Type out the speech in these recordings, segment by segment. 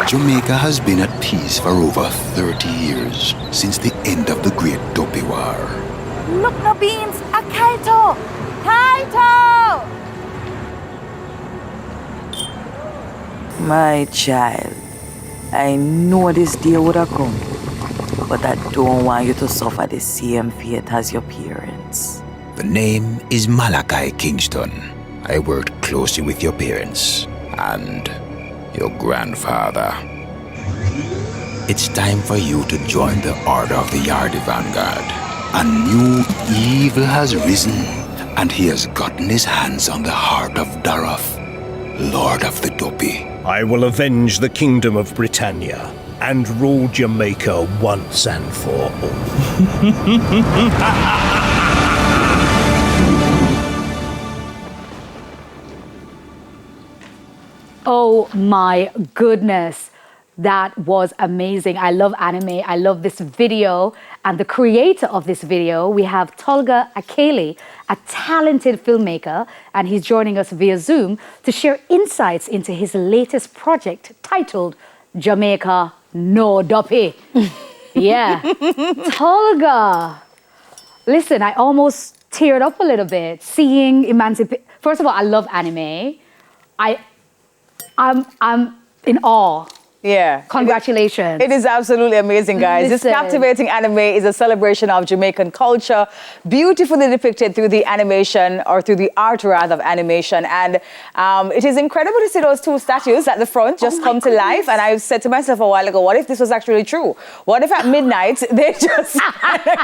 Jamaica has been at peace for over 30 years, since the end of the Great Dopey War. Look no beans, a kaito! Kaito! My child, I know this day would have come, but I don't want you to suffer the same fate as your parents. The name is Malachi Kingston. I worked closely with your parents and your grandfather. It's time for you to join the Order of the Yardi Vanguard. A new evil has risen, and he has gotten his hands on the heart of Darath, Lord of the Dopey. I will avenge the Kingdom of Britannia and rule Jamaica once and for all. Oh my goodness. That was amazing. I love anime. I love this video. And the creator of this video, we have Tolga Akcayli, a talented filmmaker, and he's joining us via Zoom to share insights into his latest project titled Jamaica No Dopey. Yeah. Tolga. Listen, I almost teared up a little bit seeing emancipation. First of all, I love anime. I'm in awe. Yeah. Congratulations. It is absolutely amazing, guys. Listen. This captivating anime is a celebration of Jamaican culture, beautifully depicted through the animation, or through the art, rather, of animation. And it is incredible to see those two statues at the front just come to life. And I said to myself a while ago, what if this was actually true? What if at midnight they just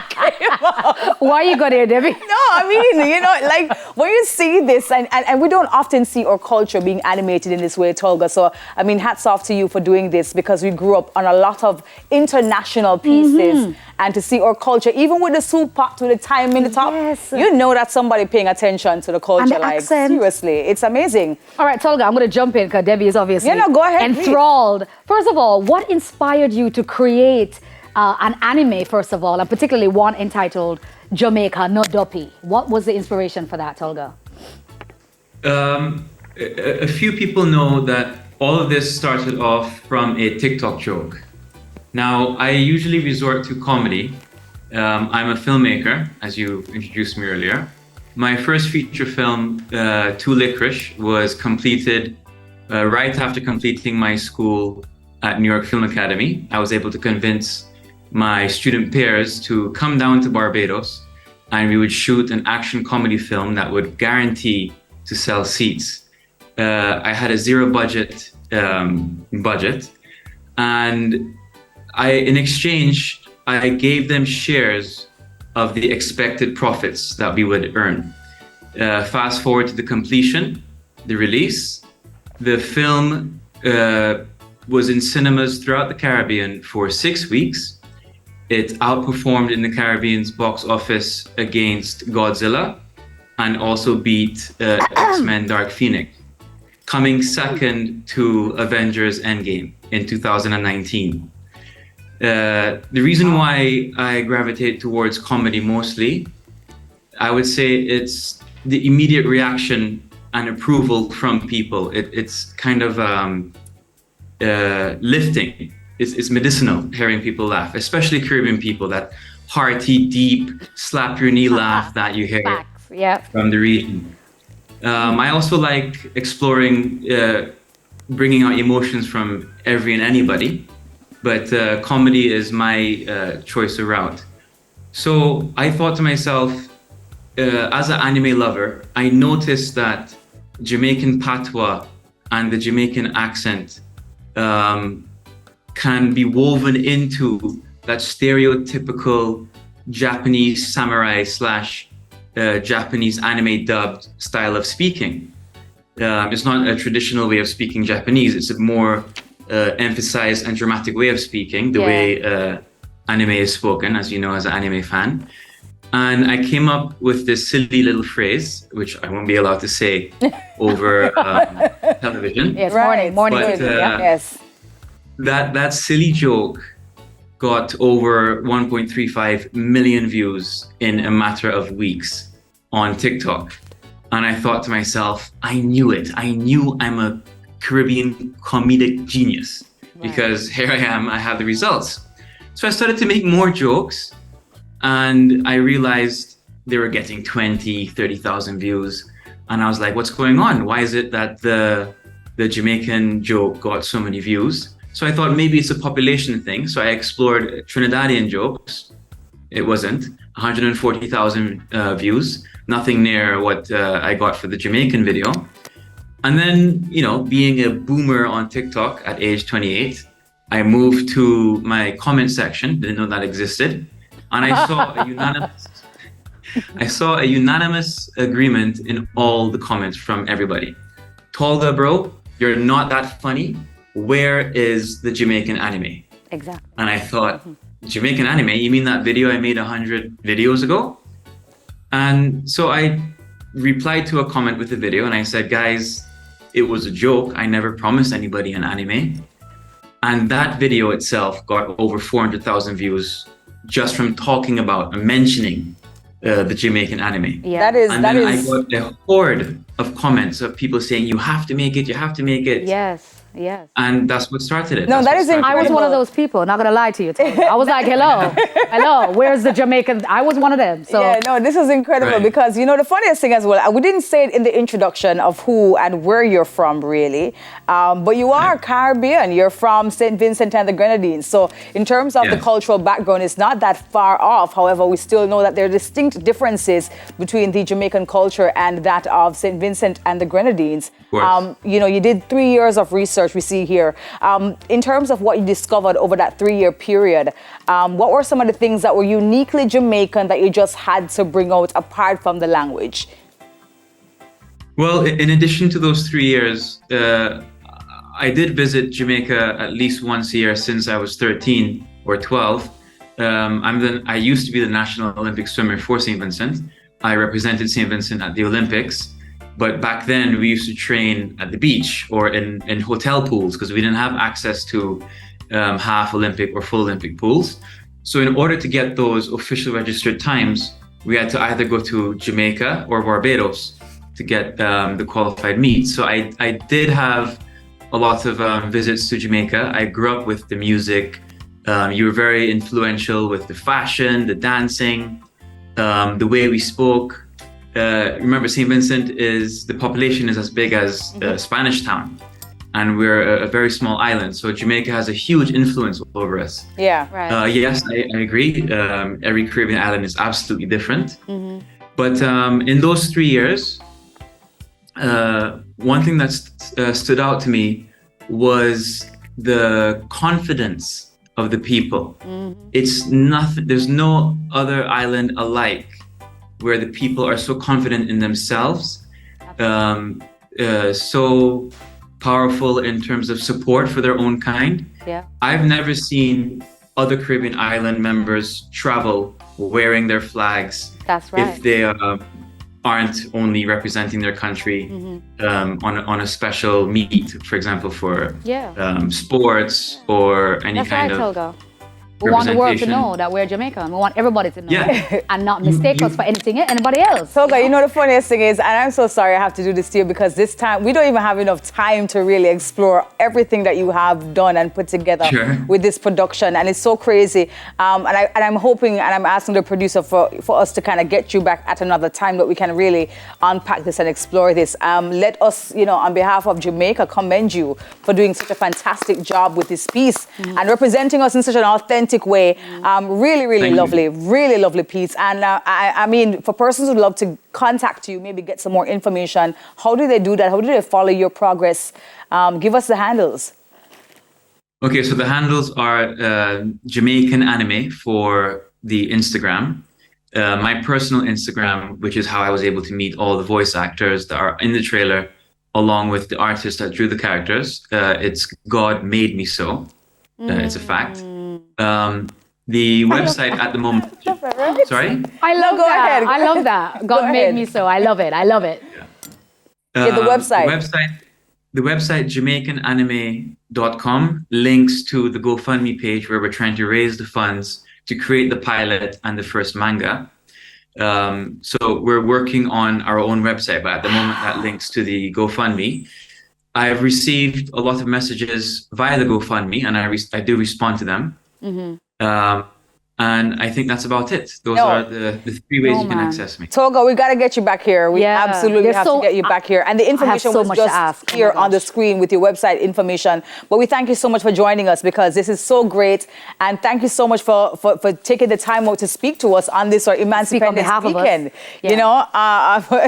came up? Why you got here, Debbie? No, I mean, you know, like when you see this, and we don't often see our culture being animated in this way, Tolga. So, I mean, hats off to you for doing this, because we grew up on a lot of international pieces, and to see our culture, even with the soup pot with the time in the top, you know that's somebody paying attention to the culture. And the like accent. Seriously, it's amazing. All right, Tolga, I'm going to jump in because Debbie is obviously go ahead, enthralled. First of all, what inspired you to create an anime, first of all, and particularly one entitled Jamaica No Dopey? What was the inspiration for that, Tolga? A few people know that all of this started off from a TikTok joke. Now, I usually resort to comedy. I'm a filmmaker, as you introduced me earlier. My first feature film, To Licorice, was completed right after completing my school at New York Film Academy. I was able to convince my student peers to come down to Barbados, and we would shoot an action comedy film that would guarantee to sell seats. I had a zero budget, and in exchange, I gave them shares of the expected profits that we would earn. Fast forward to the completion, the release. The film was in cinemas throughout the Caribbean for 6 weeks. It outperformed in the Caribbean's box office against Godzilla, and also beat X-Men Dark Phoenix, coming second to Avengers Endgame in 2019. The reason why I gravitate towards comedy mostly, I would say it's the immediate reaction and approval from people. It's kind of lifting. It's medicinal hearing people laugh, especially Caribbean people, that hearty, deep, slap your knee laugh that you hear from the region. I also like exploring, bringing out emotions from every and anybody, but comedy is my choice of route. So I thought to myself, as an anime lover, I noticed that Jamaican patois and the Jamaican accent can be woven into that stereotypical Japanese samurai / Japanese anime dubbed style of speaking. It's not a traditional way of speaking Japanese. It's a more emphasized and dramatic way of speaking, the way anime is spoken, as you know, as an anime fan. And I came up with this silly little phrase, which I won't be allowed to say over television. Yes, morning. But, yes. That silly joke got over 1.35 million views in a matter of weeks on TikTok. And I thought to myself, I knew it. I knew I'm a Caribbean comedic genius. because here I am, I have the results. So I started to make more jokes, and I realized they were getting 20, 30,000 views. And I was like, what's going on? Why is it that the Jamaican joke got so many views? So I thought maybe it's a population thing. So I explored Trinidadian jokes. It wasn't. 140,000 views, nothing near what I got for the Jamaican video. And then, you know, being a boomer on TikTok at age 28, I moved to my comment section, didn't know that existed. And I saw a unanimous agreement in all the comments from everybody. Tolga, bro, you're not that funny. Where is the Jamaican anime? Exactly. And I thought, Jamaican anime? You mean that video I made 100 videos ago? And so I replied to a comment with the video and I said, guys, it was a joke. I never promised anybody an anime. And that video itself got over 400,000 views just from talking about and mentioning the Jamaican anime. Yeah. I got a horde of comments of people saying, you have to make it, you have to make it. Yes. Yes. And that's what started it. No, that is incredible. I was one of those people, not gonna lie to you. Tolga. I was like, hello, where's the Jamaican? I was one of them. So yeah, no, this is incredible Right. because, you know, the funniest thing as well, we didn't say it in the introduction of who and where you're from, really. But you are Caribbean. You're from St. Vincent and the Grenadines. So in terms of the Yes. cultural background, it's not that far off. However, we still know that there are distinct differences between the Jamaican culture and that of St. Vincent and the Grenadines. course. You know, you did 3 years of research, we see here. In terms of what you discovered over that 3-year period, what were some of the things that were uniquely Jamaican that you just had to bring out apart from the language? Well, in addition to those 3 years, I did visit Jamaica at least once a year since I was 13 or 12. I used to be the National Olympic swimmer for St. Vincent. I represented St. Vincent at the Olympics. But back then, we used to train at the beach or in hotel pools because we didn't have access to half Olympic or full Olympic pools. So in order to get those official registered times, we had to either go to Jamaica or Barbados to get the qualified meet. So I did have a lot of visits to Jamaica. I grew up with the music. You were very influential with the fashion, the dancing, the way we spoke. Remember, St. Vincent the population is as big as Spanish Town, and we're a very small island. So Jamaica has a huge influence over us. Yeah. right. Yes, I agree. Every Caribbean island is absolutely different. But in those 3 years, one thing that stood out to me was the confidence of the people. It's nothing. There's no other island alike where the people are so confident in themselves, so powerful in terms of support for their own kind. Yeah. I've never seen other Caribbean island members travel wearing their flags That's right. if they aren't only representing their country on a special meet, for example, for Yeah. sports or any That's kind right, of Tolga. We want the world to representation. know that we're Jamaican. We want everybody to know Yeah. and not mistake us for anybody else. Tolga, you know the funniest thing is, and I'm so sorry I have to do this to you because this time we don't even have enough time to really explore everything that you have done and put together Sure. with this production, and it's so crazy. And I'm hoping and I'm asking the producer for us to kind of get you back at another time that we can really unpack this and explore this. Let us, you know, on behalf of Jamaica, commend you for doing such a fantastic job with this piece and representing us in such an authentic way. Really Thank lovely, really lovely piece. And I mean, for persons who'd love to contact you, maybe get some more information, how do they do that? How do they follow your progress? Give us the handles. Okay, so the handles are Jamaican Anime for the Instagram. My personal Instagram, which is how I was able to meet all the voice actors that are in the trailer, along with the artist that drew the characters. It's God Made Me So. It's a fact. The website at the moment. Sorry? I love go that. ahead. I love that. God made ahead. me so. I love it. I love it. Yeah, the website. The website jamaicananime.com links to the GoFundMe page where we're trying to raise the funds to create the pilot and the first manga. So we're working on our own website, but at the moment that links to the GoFundMe. I've received a lot of messages via the GoFundMe, and I do respond to them. And I think that's about it. Those are the three ways you can access me. Tolga, we got to get you back here. We absolutely have to get you back here. And the information was just here on the screen with your website information. But we thank you so much for joining us, because this is so great. And thank you so much for taking the time out to speak to us on this Emancipation Weekend. You know,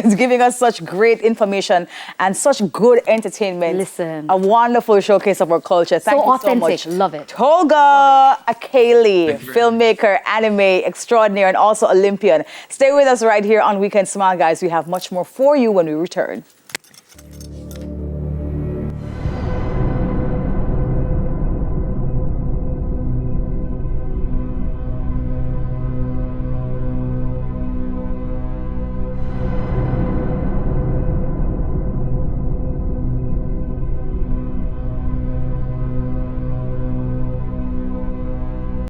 it's giving us such great information and such good entertainment. Listen. A wonderful showcase of our culture. Thank you so much. Love it. Tolga Akcayli, filmmaker, anime extraordinaire, and also Olympian. Stay with us right here on Weekend Smile, guys. We have much more for you when we return.